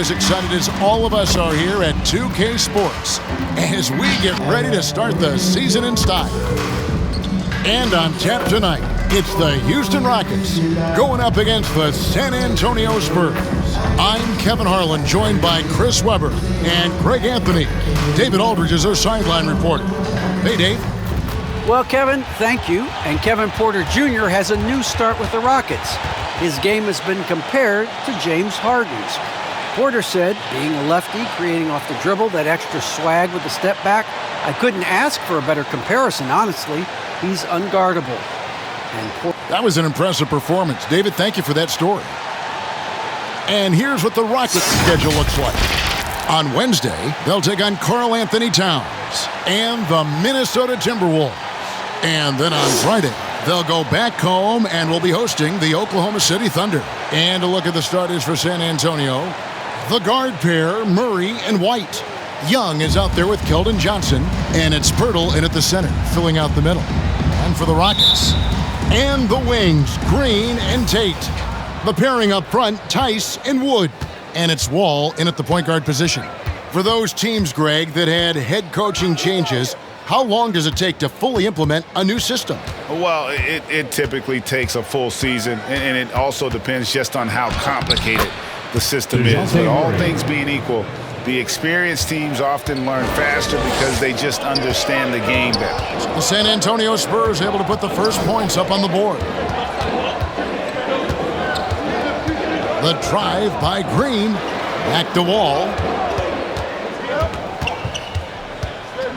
as excited as all of us are here at 2K Sports as we get ready to start the season in style. And on tap tonight, it's the Houston Rockets going up against the San Antonio Spurs. I'm Kevin Harlan, joined by Chris Webber and Greg Anthony. David Aldridge is our sideline reporter. Hey, Dave. Well, Kevin, thank you. And Kevin Porter Jr. has a new start with the Rockets. His game has been compared to James Harden's. Porter said, being a lefty, creating off the dribble, that extra swag with the step back, I couldn't ask for a better comparison, honestly. He's unguardable. That was an impressive performance. David, thank you for that story. And here's what the Rockets' schedule looks like. On Wednesday, they'll take on Karl Anthony Towns and the Minnesota Timberwolves. And then on Friday, they'll go back home and will be hosting the Oklahoma City Thunder. And a look at the starters for San Antonio. The guard pair, Murray and White. Young is out there with Keldon Johnson, and it's Pirtle in at the center, filling out the middle. And for the Rockets, and the wings, Green and Tate. The pairing up front, Tice and Wood. And it's Wall in at the point guard position. For those teams, Greg, that had head coaching changes, how long does it take to fully implement a new system? Well, it typically takes a full season, and it also depends just on how complicated the system is. But all things being equal, the experienced teams often learn faster because they just understand the game better. The San Antonio Spurs able to put the first points up on the board. The drive by Green. Back to Wall.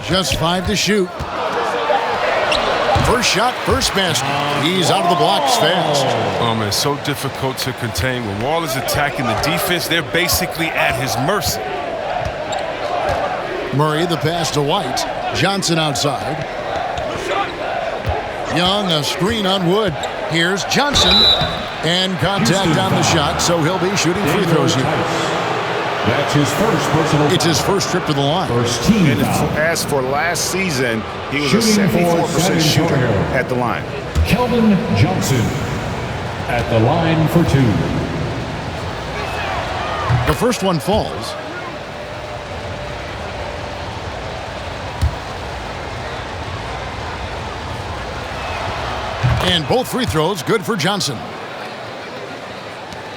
Just 5 to shoot. First shot, first basket. He's out of the blocks fast. Oh, man, so difficult to contain. When Wall is attacking the defense, they're basically at his mercy. Murray, the pass to White. Johnson outside. Young, a screen on Wood. Here's Johnson. And contact on the shot, so he'll be shooting free throws here. That's his first personal. It's his first trip to the line. First team and as for last season, he was a 74% shooter at the line. Keldon Johnson at the line for 2. The first one falls. And both free throws good for Johnson.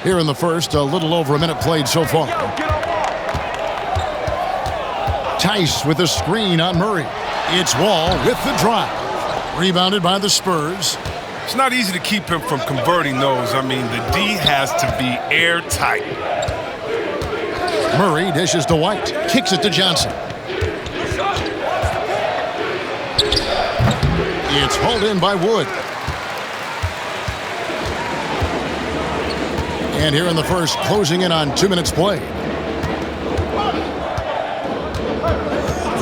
Here in the first, a little over a minute played so far. Tice with a screen on Murray. It's Wall with the drive. Rebounded by the Spurs. It's not easy to keep him from converting those. I mean, the D has to be airtight. Murray dishes to White. Kicks it to Johnson. It's hauled in by Wood. And here in the first, closing in on 2 minutes played.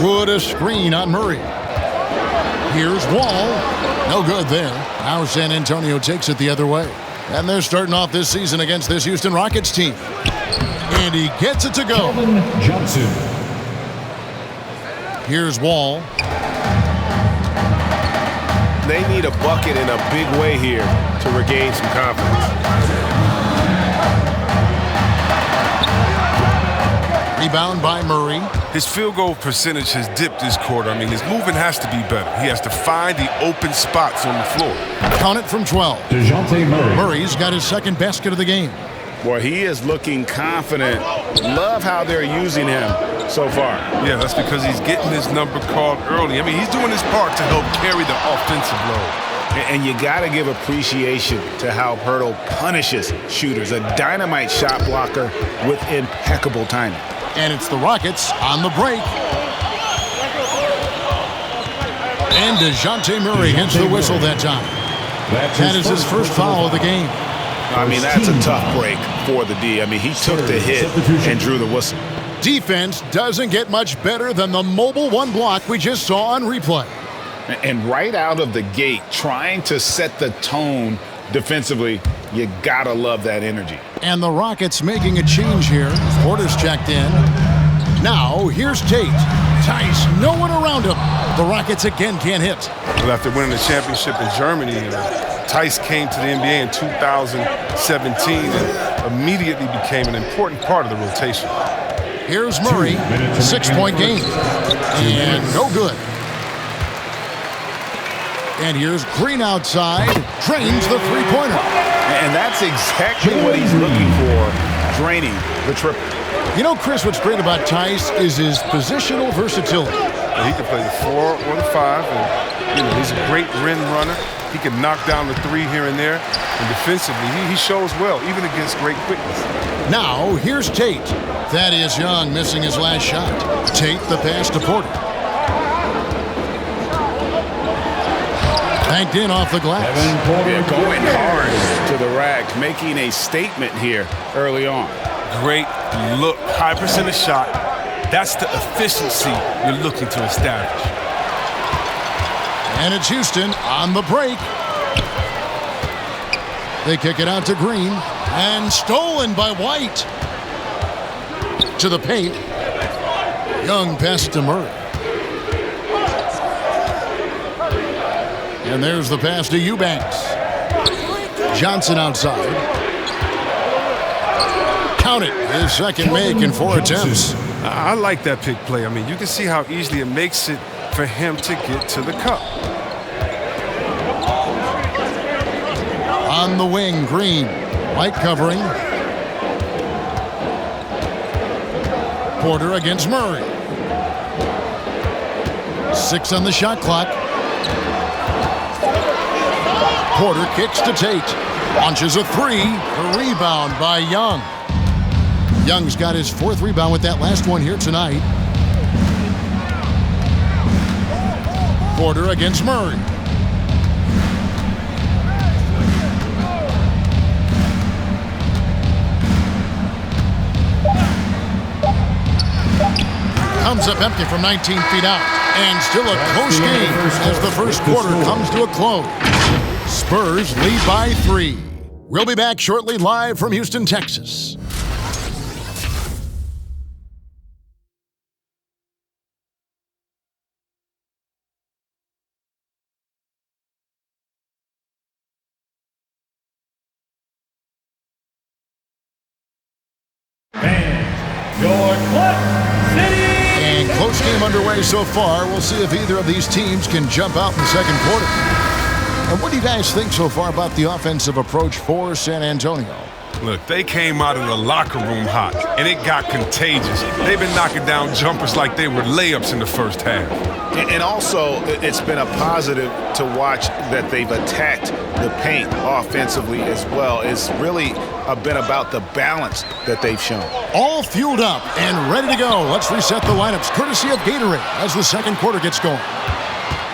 Wood a screen on Murray. Here's Wall. No good there. Now San Antonio takes it the other way. And they're starting off this season against this Houston Rockets team. And he gets it to go. Keldon Johnson. Here's Wall. They need a bucket in a big way here to regain some confidence. Rebound by Murray. His field goal percentage has dipped this quarter. I mean, his movement has to be better. He has to find the open spots on the floor. Count it from 12. DeJounte Murray. Murray's got his second basket of the game. Boy, he is looking confident. Love how they're using him so far. Yeah, that's because he's getting his number called early. I mean, he's doing his part to help carry the offensive load. And you got to give appreciation to how Pirtle punishes shooters. A dynamite shot blocker with impeccable timing. And it's the Rockets on the break. And DeJounte Murray hits the whistle that time. That is his first foul of the game. I mean, that's a tough break for the D. I mean, he took the hit and drew the whistle. Defense doesn't get much better than the mobile one block we just saw on replay. And right out of the gate, trying to set the tone defensively, you gotta love that energy. And the Rockets making a change here. Porter's checked in. Now, here's Tate. Tice, no one around him. The Rockets again can't hit. Well, after winning the championship in Germany, Tice came to the NBA in 2017, and immediately became an important part of the rotation. Here's Murray, 6-point game. And no good. And here's Green outside, drains the three-pointer. And that's exactly what he's looking for, draining the triple. You know, Chris, what's great about Tice is his positional versatility. He can play the 4 or the 5, and he's a great rim runner. He can knock down the 3 here and there, and defensively, he shows well, even against great quickness. Now, here's Tate. Thaddeus Young missing his last shot. Tate the pass to Porter. Banked in off the glass. Yeah, going hard to the rack, making a statement here early on. Great look, high percentage shot. That's the efficiency you're looking to establish. And it's Houston on the break. They kick it out to Green. And stolen by White. To the paint. Young pass to Murray. And there's the pass to Eubanks. Johnson outside. Count it. His second make in 4 attempts. I like that pick play. I mean, you can see how easily it makes it for him to get to the cup. On the wing, Green. White covering. Porter against Murray. 6 on the shot clock. Porter kicks to Tate. Launches a 3. A rebound by Young. Young's got his 4th rebound with that last one here tonight. Porter against Murray. Comes up empty from 19 feet out. And still a close game as the first quarter comes to a close. Spurs lead by 3. We'll be back shortly live from Houston, Texas. And close game underway so far. We'll see if either of these teams can jump out in the second quarter. And what do you guys think so far about the offensive approach for San Antonio? Look, they came out of the locker room hot, and it got contagious. They've been knocking down jumpers like they were layups in the first half. And also, it's been a positive to watch that they've attacked the paint offensively as well. It's really been about the balance that they've shown. All fueled up and ready to go. Let's reset the lineups courtesy of Gatorade as the second quarter gets going.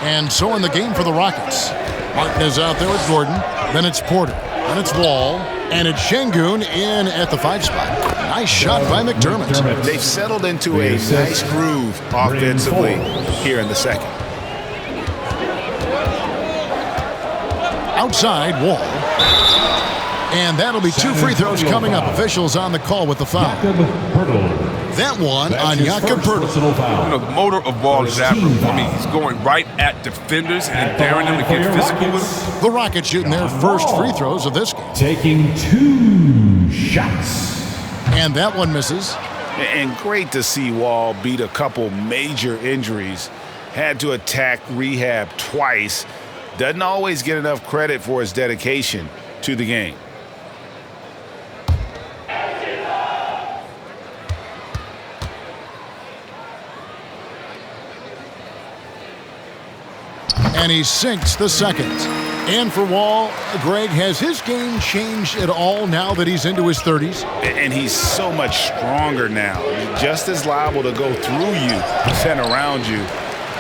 And so in the game for the Rockets. Martin is out there with Gordon. Then it's Porter. Then it's Wall. And it's Şengün in at the 5 spot. Nice shot by McDermott. They've settled into a nice groove offensively here in the second. Outside, Wall. And that'll be 2 free throws coming up. Officials on the call with the foul. That one on Jakob Poeltl. The motor of Wall is admirable. I mean, he's going right at defenders and daring them to get physical with them. The Rockets shooting their first free throws of this game. Taking 2 shots. And that one misses. And great to see Wall beat a couple major injuries. Had to attack rehab twice. Doesn't always get enough credit for his dedication to the game. And he sinks the second. And for Wall, Greg, has his game changed at all now that he's into his 30s? And he's so much stronger now. Just as liable to go through you than around you.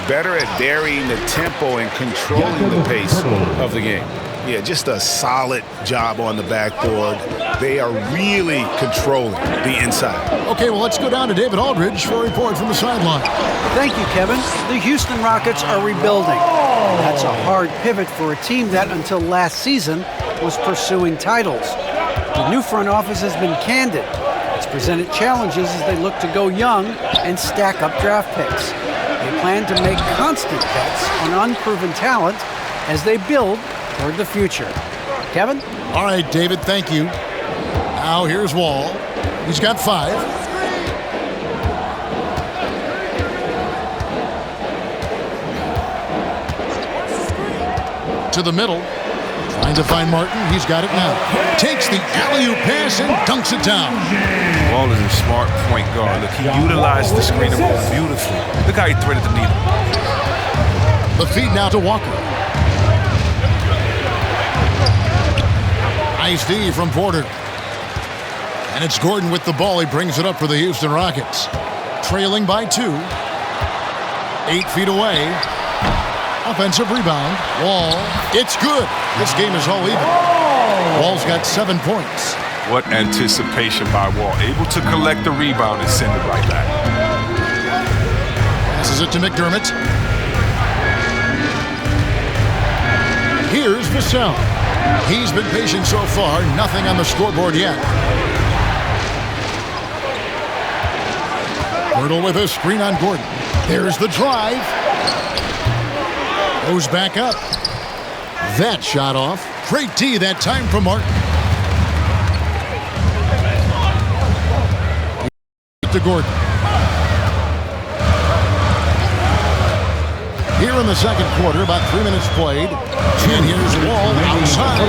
Better at varying the tempo and controlling the pace of the game. Yeah, just a solid job on the backboard. They are really controlling the inside. Okay, well, let's go down to David Aldridge for a report from the sideline. Thank you, Kevin. The Houston Rockets are rebuilding. That's a hard pivot for a team that, until last season, was pursuing titles. The new front office has been candid. It's presented challenges as they look to go young and stack up draft picks. They plan to make constant bets on unproven talent as they build toward the future. Kevin? All right, David, thank you. Now here's Wall. He's got 5. To the middle. Trying to find Martin. He's got it now. Takes the alley-oop pass and dunks it down. Wall is a smart point guard. Look, he utilized the screen beautifully. Look how he threaded the needle. The feed now to Walker. Nice D from Porter. And it's Gordon with the ball. He brings it up for the Houston Rockets. Trailing by 2. 8 feet away. Offensive rebound. Wall. It's good. This game is all even. Wall's got 7 points. What anticipation by Wall. Able to collect the rebound and send it right back. Passes it to McDermott. Here's Vassell. He's been patient so far. Nothing on the scoreboard yet. Hurdle with a screen on Gordon. There's the drive. Goes back up. That shot off. Great D that time from Martin. To Gordon. Here in the second quarter, about 3 minutes played. And here's Wall outside.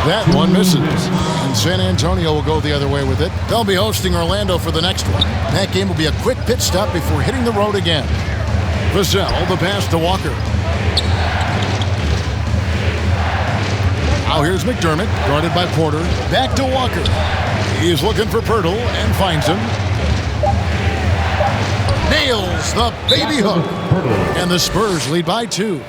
That one misses. And San Antonio will go the other way with it. They'll be hosting Orlando for the next one. That game will be a quick pit stop before hitting the road again. Vassell, the pass to Walker. Now here's McDermott, guarded by Porter. Back to Walker. He's looking for Pirtle and finds him. Nails the baby hook. And the Spurs lead by 2.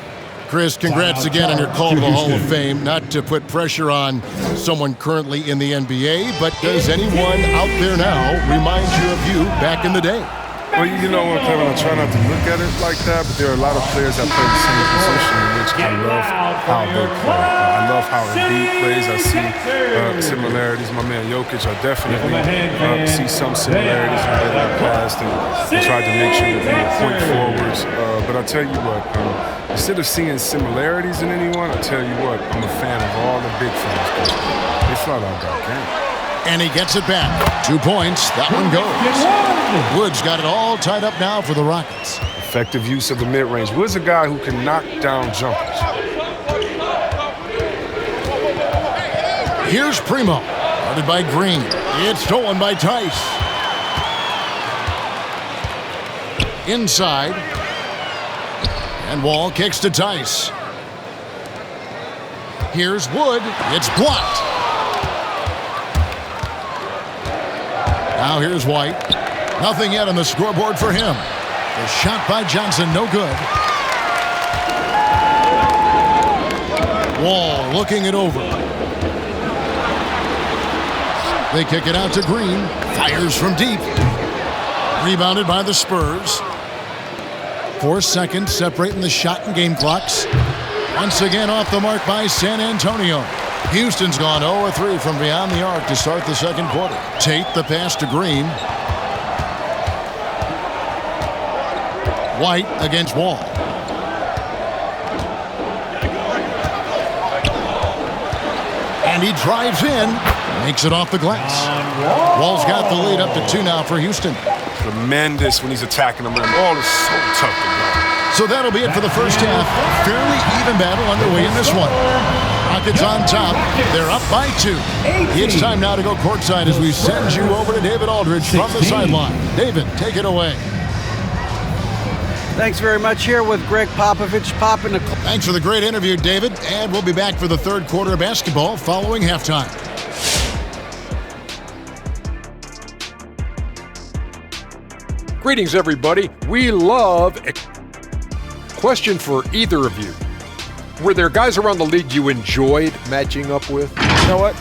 Chris, congrats again on your call to the Hall of Fame. Not to put pressure on someone currently in the NBA, but does anyone out there now remind you of you back in the day? Well, you know what, Kevin, I try not to look at it like that, but there are a lot of players that play the same position, in which I love how they play. I love how Embiid plays. I see similarities. My man Jokic, I definitely see some similarities in the way they passed and tried to make sure that they were point forwards. But I tell you what, instead of seeing similarities in anyone, I tell you what, I'm a fan of all the big fans. They flat out got game. And he gets it back. 2 points. That one goes. Woods got it all tied up now for the Rockets. Effective use of the mid-range. Woods a guy who can knock down jumpers. Here's Primo. Guarded by Green. It's stolen by Tice. Inside. And Wall kicks to Tice. Here's Wood. It's blocked. Now here's White. Nothing yet on the scoreboard for him. The shot by Johnson, no good. Wall looking it over. They kick it out to Green. Fires from deep. Rebounded by the Spurs. 4 seconds separating the shot and game clocks. Once again off the mark by San Antonio. Houston's gone 0-3 from beyond the arc to start the second quarter. Tate the pass to Green. White against Wall. And he drives in. Makes it off the glass. Wall's got the lead up to 2 now for Houston. Tremendous when he's attacking them. Wall is so tough to guard. So that'll be it for the first half. Fairly even battle underway in this one. Rockets on top. They're up by 2. It's time now to go courtside as we send you over to David Aldridge from the sideline. David, take it away. Thanks very much. Here with Greg Popovich. Thanks for the great interview, David. And we'll be back for the third quarter of basketball following halftime. Greetings, everybody. We love... Question for either of you. Were there guys around the league you enjoyed matching up with? You know what?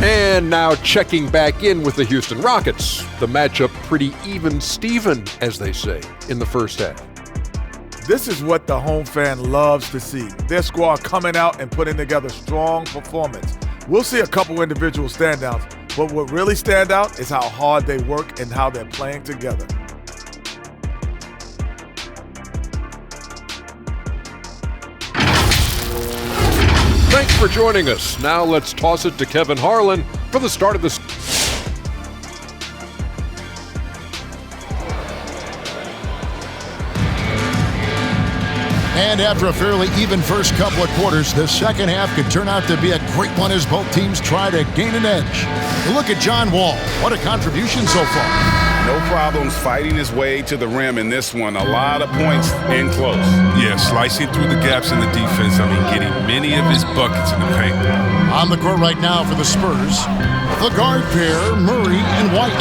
And now checking back in with the Houston Rockets. The matchup pretty even-steven, as they say, in the first half. This is what the home fan loves to see. Their squad coming out and putting together strong performance. We'll see a couple individual standouts, but what really stand out is how hard they work and how they're playing together. Thanks for joining us. Now let's toss it to Kevin Harlan for the start of the And after a fairly even first couple of quarters, the second half could turn out to be a great one as both teams try to gain an edge. Look at John Wall. What a contribution so far. No problems fighting his way to the rim in this one. A lot of points in close. Yeah, slicing through the gaps in the defense. I mean, getting many of his buckets in the paint. On the court right now for the Spurs, the guard pair, Murray and White.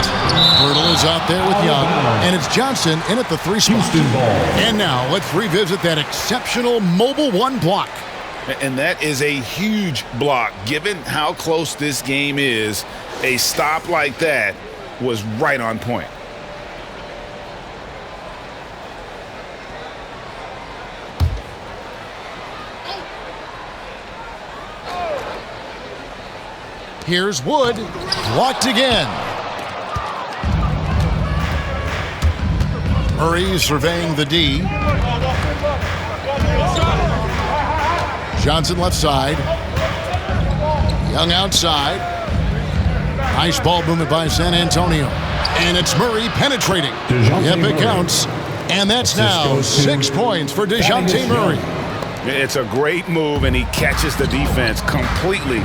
Pirtle is out there with Young, and it's Johnson in at the 3 spot. And now let's revisit that exceptional mobile 1 block. And that is a huge block. Given how close this game is, a stop like that was right on point. Here's Wood, blocked again. Murray surveying the D. Johnson left side. Young outside. Nice ball movement by San Antonio. And it's Murray penetrating. Yep, it counts. And that's now 6 points for DeJounte Murray. It's a great move, and he catches the defense completely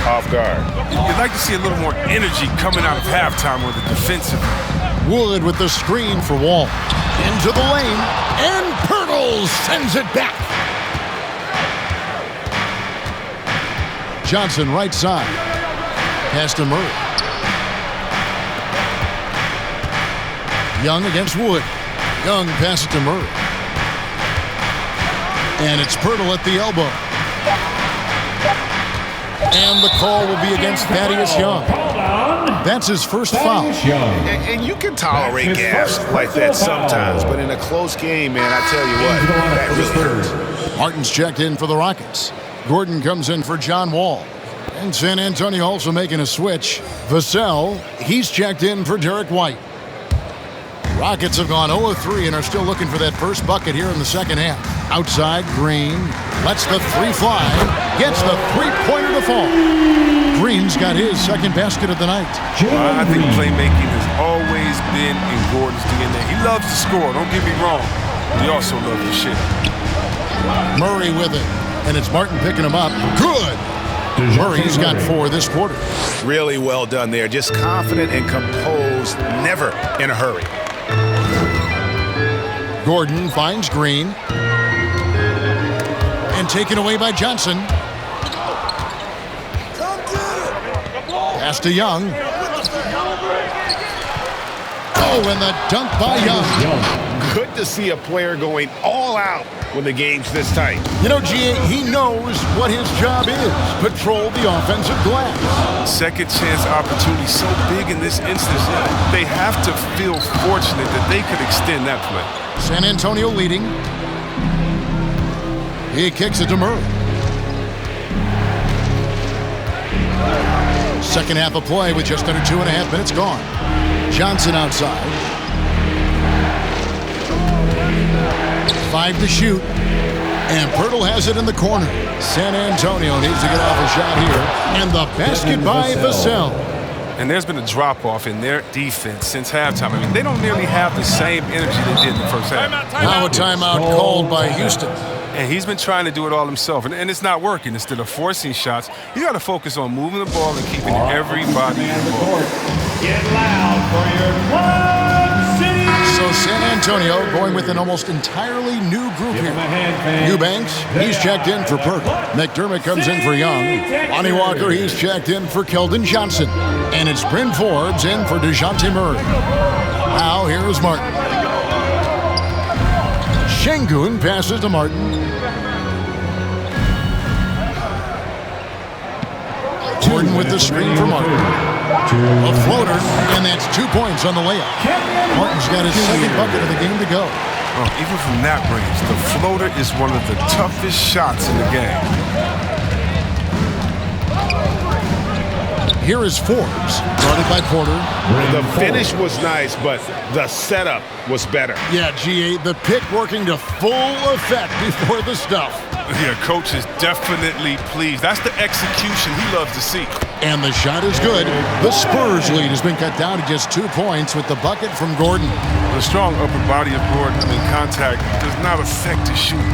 off guard. You'd like to see a little more energy coming out of halftime with the defensive. Wood with the screen for Wall. Into the lane, and Pirtle sends it back. Johnson right side. Pass to Murray. Young against Wood. Young passes to Murray. And it's Pirtle at the elbow. And the call will be against Thaddeus Young. That's his first foul. And you can tolerate gaffes like that sometimes, but in a close game, man, I tell you what, that really hurts. Martin's checked in for the Rockets. Gordon comes in for John Wall. And San Antonio also making a switch. Vassell, he's checked in for Derek White. Rockets have gone 0-3 and are still looking for that first bucket here in the second half. Outside, Green lets the 3 fly, gets the 3-pointer to fall. Green's got his second basket of the night. Well, I think playmaking has always been in Gordon's DNA. He loves to score, don't get me wrong. He also loves to shoot. Murray with it, and it's Martin picking him up. Good! Murray's got 4 this quarter. Really well done there. Just confident and composed, never in a hurry. Gordon finds Green. And taken away by Johnson. Pass to Young. Oh, and the dunk by Young. Good to see a player going all out when the game's this tight. You know, G.A., he knows what his job is. Patrol the offensive glass. Second chance opportunity so big in this instance. They have to feel fortunate that they could extend that play. San Antonio leading. He kicks it to Murray. Second half of play with just under 2.5 minutes gone. Johnson outside. 5 to shoot. And Pirtle has it in the corner. San Antonio needs to get off a shot here. And the basket by Vassell. And there's been a drop-off in their defense since halftime. I mean, they don't nearly have the same energy they did in the first half. Now a timeout called by Houston. And he's been trying to do it all himself, and it's not working. Instead of forcing shots, you got to focus on moving the ball and keeping everybody involved. Get loud for your Club City. So San Antonio going with an almost entirely new group here. Eubanks, he's checked in for Perk. McDermott comes in for Young. Lonnie Walker, he's checked in for Keldon Johnson. And it's Bryn Forbes in for DeJounte Murray. Now here's Martin. Şengün passes to Martin. Gordon with the screen for Martin. A floater, and that's 2 points on the layup. Martin's got his second bucket of the game to go. Oh, even from that range, the floater is one of the toughest shots in the game. Here is Forbes, guarded by Porter. The finish was nice, but the setup was better. Yeah, G.A., the pick working to full effect before the stuff. Yeah, coach is definitely pleased. That's the execution he loves to see. And the shot is good. The Spurs lead has been cut down to just 2 points with the bucket from Gordon. The strong upper body of Gordon, contact does not affect his shooting.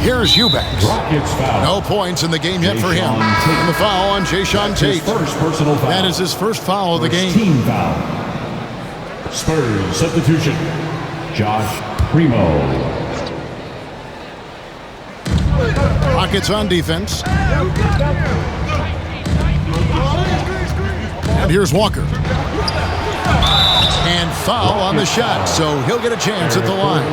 Here's Eubanks. Rockets foul. No points in the game yet for him. And the foul on Jayshawn Tate. First personal foul. That is his first foul of the game. Team foul. Spurs substitution. Josh Primo. Rockets on defense. And here's Walker. And foul on the shot, so he'll get a chance at the line.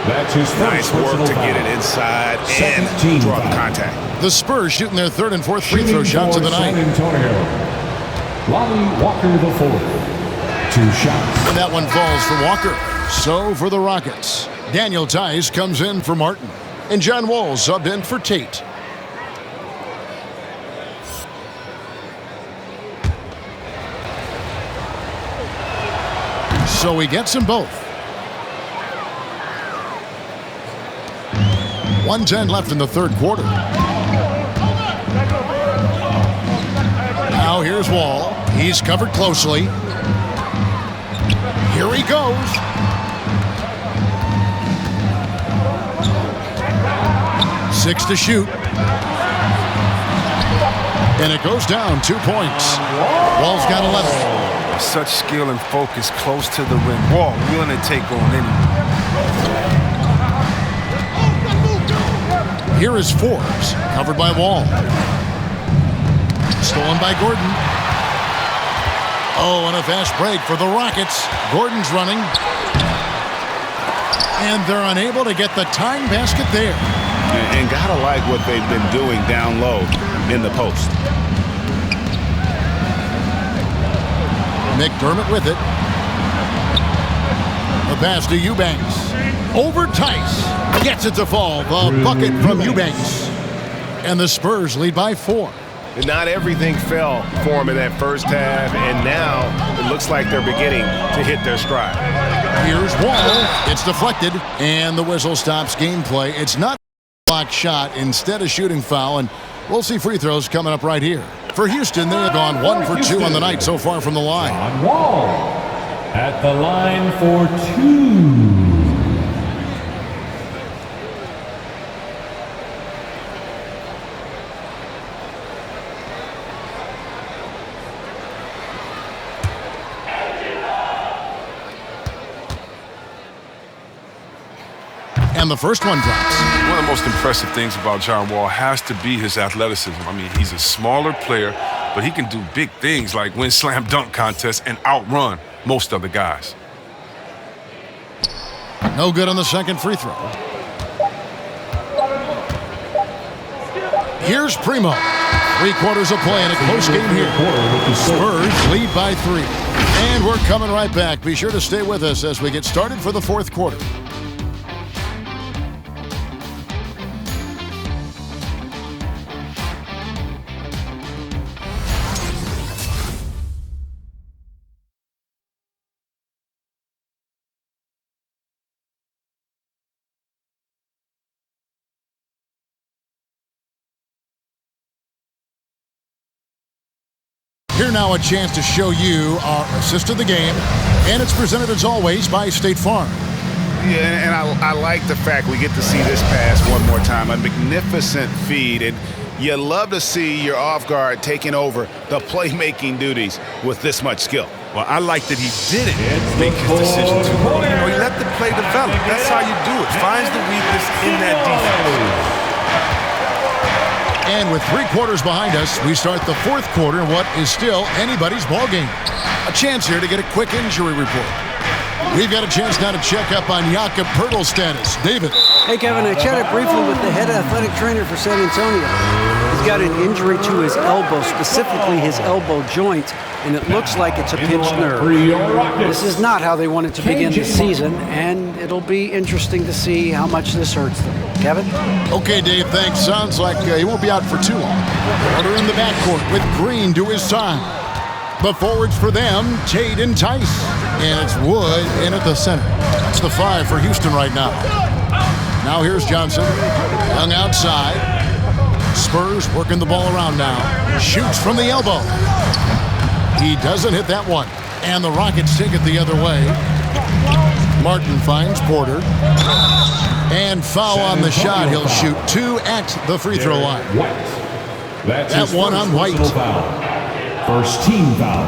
That's his first Nice work personal to foul. get it inside Second and team draw the foul. contact. The Spurs shooting their third and fourth free throw Shooting shots of the for night. San Antonio. Lonnie Walker the fourth. 2 shots. And that one falls for Walker. So for the Rockets, Daniel Tice comes in for Martin. And John Wall subbed in for Tate. So he gets them both. 1:10 left in the third quarter. Now here's Wall. He's covered closely. Here he goes. Six to shoot. And it goes down 2 points. Wall's got 11. Such skill and focus close to the rim. Wall willing to take on anyone. Here is Forbes, covered by Wall. Stolen by Gordon. Oh, and a fast break for the Rockets. Gordon's running. And they're unable to get the tying basket there. And gotta like what they've been doing down low in the post. McDermott with it. The pass to Eubanks. Over Tice. Gets it to fall. The bucket from Eubanks. And the Spurs lead by 4. And not everything fell for them in that first half, and now it looks like they're beginning to hit their stride. Here's Wall. It's deflected. And the whistle stops gameplay. It's not a block shot, instead a shooting foul. And we'll see free throws coming up right here. For Houston, they have gone 1 for 2 on the night so far from the line. On Wall at the line for 2. And the first one drops. One of the most impressive things about John Wall has to be his athleticism. He's a smaller player, but he can do big things like win slam dunk contests and outrun most other guys. No good on the second free throw. Here's Primo. 3 quarters of play in a close game here. Spurs lead by 3. And we're coming right back. Be sure to stay with us as we get started for the fourth quarter. Here now a chance to show you our assist of the game, and it's presented as always by State Farm. Yeah, and I like the fact we get to see this pass one more time. A magnificent feed, and you love to see your off guard taking over the playmaking duties with this much skill. Well, I like that he didn't make his decision too early. He let the play develop. That's how you do it. Finds the weakness in that defense. And with 3 quarters behind us, we start the fourth quarter in what is still anybody's ball game. A chance here to get a quick injury report. We've got a chance now to check up on Jakob Poeltl's status. David. Hey, Kevin, I chatted briefly with the head athletic trainer for San Antonio. He's got an injury to his elbow, specifically his elbow joint, and it looks like it's a pinched nerve. This is not how they wanted to begin the season, and it'll be interesting to see how much this hurts them. Kevin? Okay, Dave, thanks. Sounds like he won't be out for too long. Order in the backcourt with Green to his side. The forwards for them, Tate and Tice. And it's Wood in at the center. That's the 5 for Houston right now. Now here's Johnson. Young outside. Spurs working the ball around now. Shoots from the elbow. He doesn't hit that one. And the Rockets take it the other way. Martin finds Porter. And foul on the shot. He'll shoot 2 at the free throw line. That one on White. First team foul.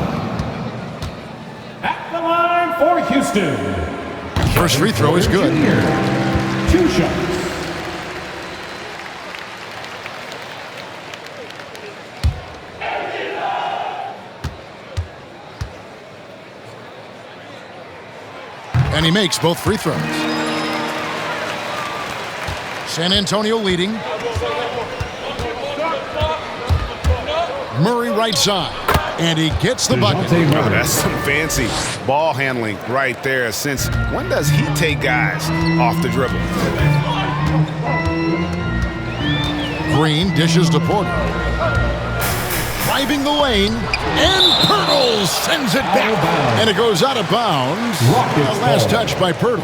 At the line for Houston. First free throw is good. 2 shots. And he makes both free throws. San Antonio leading. Murray right side. And he gets the bucket. Oh, that's some fancy ball handling right there. Since when does he take guys off the dribble? Green dishes to Porter. Driving the lane. And Pirtle sends it back. And it goes out of bounds. The last touch by Pirtle.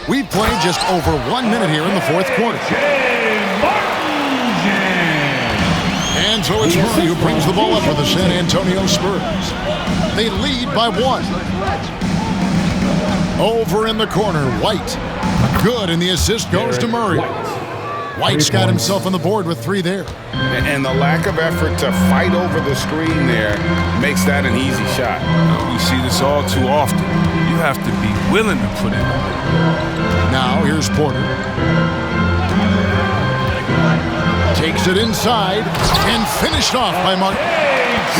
We've played just over 1 minute here in the fourth quarter. And so it's Murray who brings the ball up for the San Antonio Spurs. They lead by 1. Over in the corner, White. Good, and the assist goes to Murray. White's got himself on the board with 3 there. And the lack of effort to fight over the screen there makes that an easy shot. We see this all too often. You have to be willing to put it in. Now here's Porter. Takes it inside and finished off by Martin.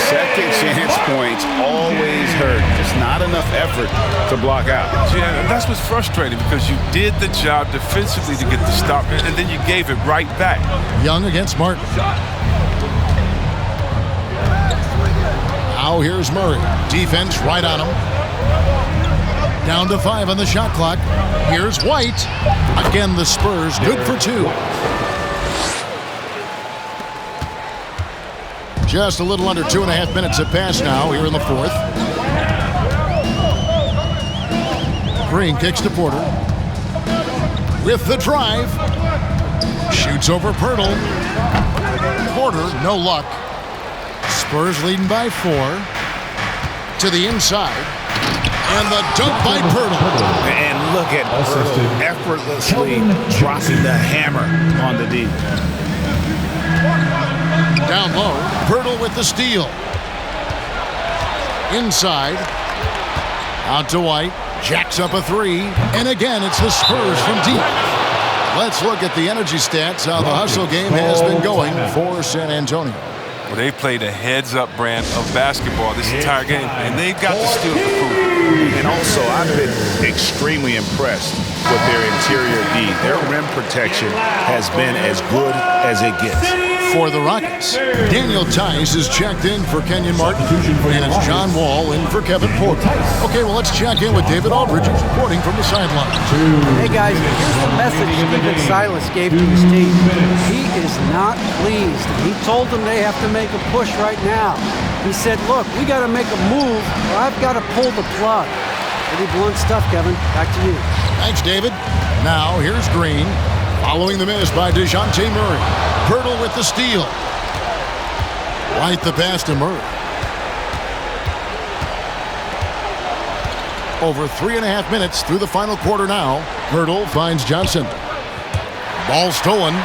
Second chance points always hurt. Just not enough effort to block out. Yeah, that's what's frustrating because you did the job defensively to get the stop, and then you gave it right back. Young against Martin. Now here's Murray. Defense right on him. Down to 5 on the shot clock. Here's White. Again, the Spurs good for 2. Just a little under 2.5 minutes have passed now here in the fourth. Green kicks to Porter. With the drive. Shoots over Pirtle. Porter, no luck. Spurs leading by 4. To the inside. And the dunk by Pirtle. And look at Pirtle effortlessly dropping the hammer on the D. Down low, Pirtle with the steal. Inside, out to White, jacks up a 3, and again it's the Spurs from deep. Let's look at the energy stats, how the hustle game has been going for San Antonio. Well, they played a heads-up brand of basketball this entire game, and they've got the steal to prove. And also, I've been extremely impressed with their interior D. Their rim protection has been as good as it gets. For the Rockets, Daniel Tice is checked in for Kenyon Martin, and it's John Wall in for Kevin Porter. Okay, well, let's check in with David Aldridge reporting from the sideline. Hey, guys, here's the message Stephen Silas gave to his team. He is not pleased. He told them they have to make a push right now. He said, look, we got to make a move, or I've got to pull the plug. Pretty blunt stuff, Kevin. Back to you. Thanks, David. Now, here's Green. Following the miss by DeJounte Murray. Pirtle with the steal. White the pass to Murray. Over 3.5 minutes through the final quarter now. Pirtle finds Johnson. Ball stolen.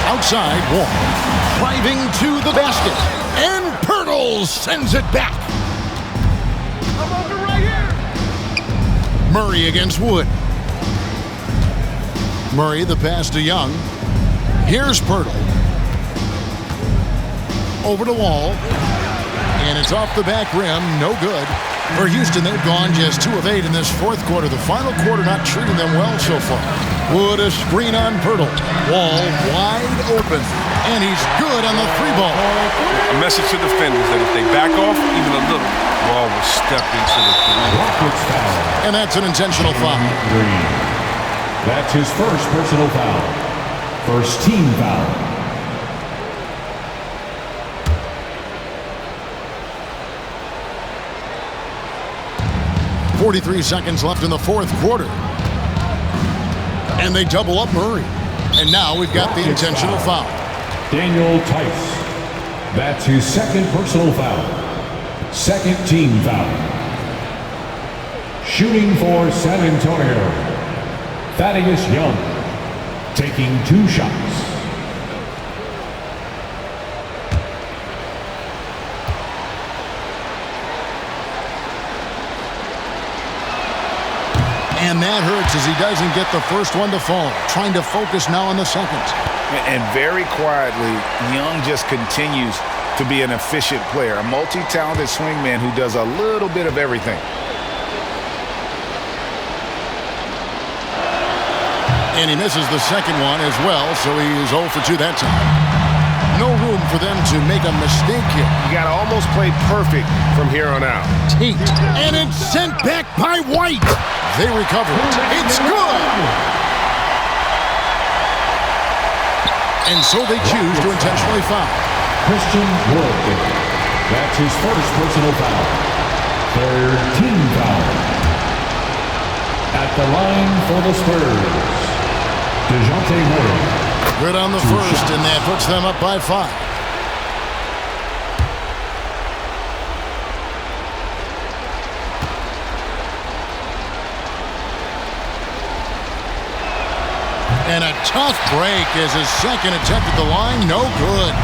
Outside, Wall. Driving to the basket. And Pirtle sends it back. Murray against Wood. Murray the pass to Young. Here's Pirtle. Over to Wall. And it's off the back rim. No good. For Houston, they've gone just 2 of 8 in this fourth quarter. The final quarter not treating them well so far. Wood a screen on Pirtle. Wall wide open. And he's good on the 3-ball. A message to defenders that if they back off even a little, Wall will step into the 3. And that's an intentional foul. That's his first personal foul. First team foul. .43 seconds left in the fourth quarter. And they double up Murray. And now we've got the intentional foul. Daniel Tice. That's his second personal foul. Second team foul. Shooting for San Antonio, Thaddeus Young, taking 2 shots. And that hurts as he doesn't get the first one to fall. Trying to focus now on the second. And very quietly, Young just continues to be an efficient player, a multi-talented swingman who does a little bit of everything. And he misses the second one as well, so he's 0 for 2 that time. No room for them to make a mistake here. You got to almost play perfect from here on out. Tate, and it's sent back by White. They recover it. It's good. And so they choose to intentionally foul. Christian Wood. That's his first personal foul. Third team foul. At the line for the Spurs, DeJounte Murray. Good on the first, and that puts them up by 5. And a tough break as his second attempt at the line, no good.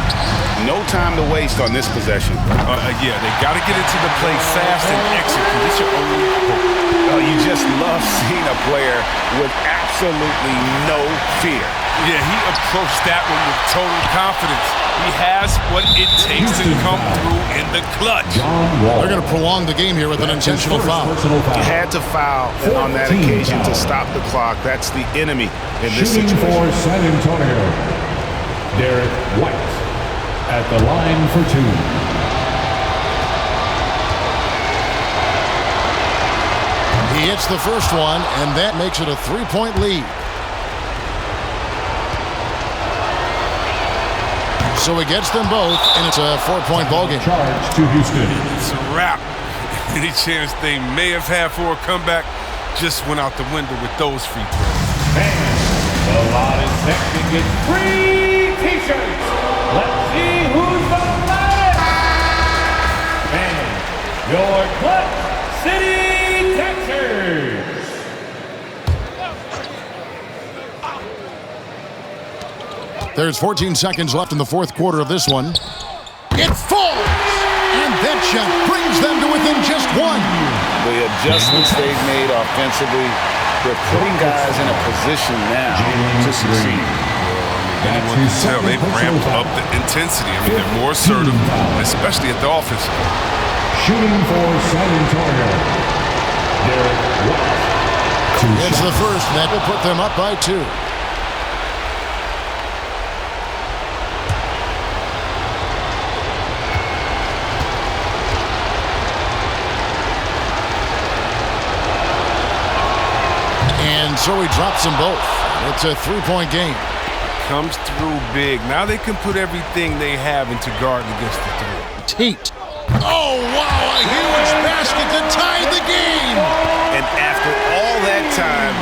No time to waste on this possession. Yeah, they got to get into the play fast and execute. It's your only hope. You just love seeing a player with absolutely no fear. Yeah, he approached that one with total confidence. He has what it takes to come through in the clutch. They're going to prolong the game here with an intentional foul. You had to foul on that occasion to stop the clock. That's the enemy in this situation. Shooting for San Antonio, Derek White at the line for 2. He hits the first one, and that makes it a 3-point lead. So he gets them both, and it's a 4-point ballgame. Charge to Houston. It's a wrap. Any chance they may have had for a comeback just went out the window with those free throws. And the lot is set to get free T-shirts. Let's see who's the loudest. And your Clutch City Texans. There's 14 seconds left in the fourth quarter of this one. It falls! And that shot brings them to within just 1. The adjustments they've made offensively, they're putting guys in a position now to succeed. Anyone can tell they've ramped up the intensity. I mean, they're more assertive, especially at the offensive. Shooting for San Antonio, Derek White. It's the first, and that will put them up by 2. And so he drops them both. It's a 3-point game. Comes through big. Now they can put everything they have into guard against the three. Tate. Oh, wow, a huge basket to tie the game. And after all that time,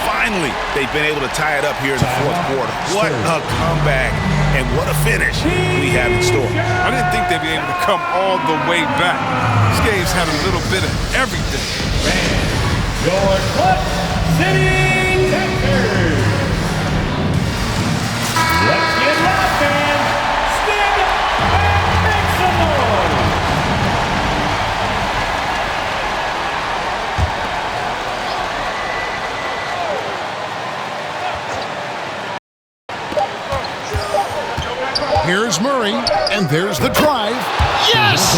finally, they've been able to tie it up here in the fourth quarter. What a comeback and what a finish we have in store. I didn't think they'd be able to come all the way back. This game's had a little bit of everything. Your Clutch City Texans. Let's get loud, fans. Stand up and make some noise. Here's Murray, and there's the drive. Yes!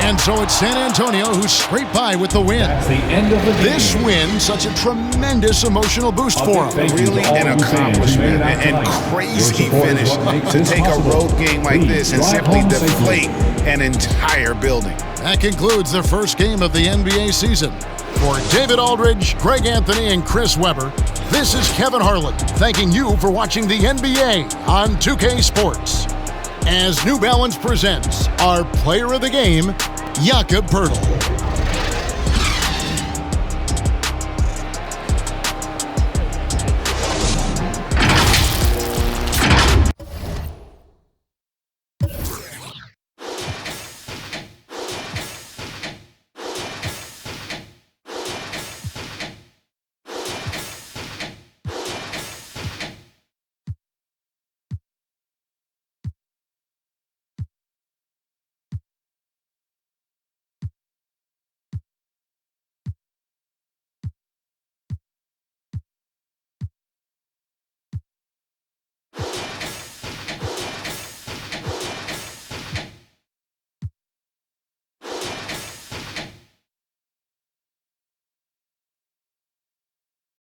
And so it's San Antonio who's scraped by with the win. That's the end of the game. This win, such a tremendous emotional boost for them. Really an accomplishment and crazy finish to take a road game like this and simply deflate an entire building. That concludes the first game of the NBA season. For David Aldridge, Greg Anthony, and Chris Webber, this is Kevin Harlan thanking you for watching the NBA on 2K Sports. As New Balance presents our player of the game, Jakob Poeltl.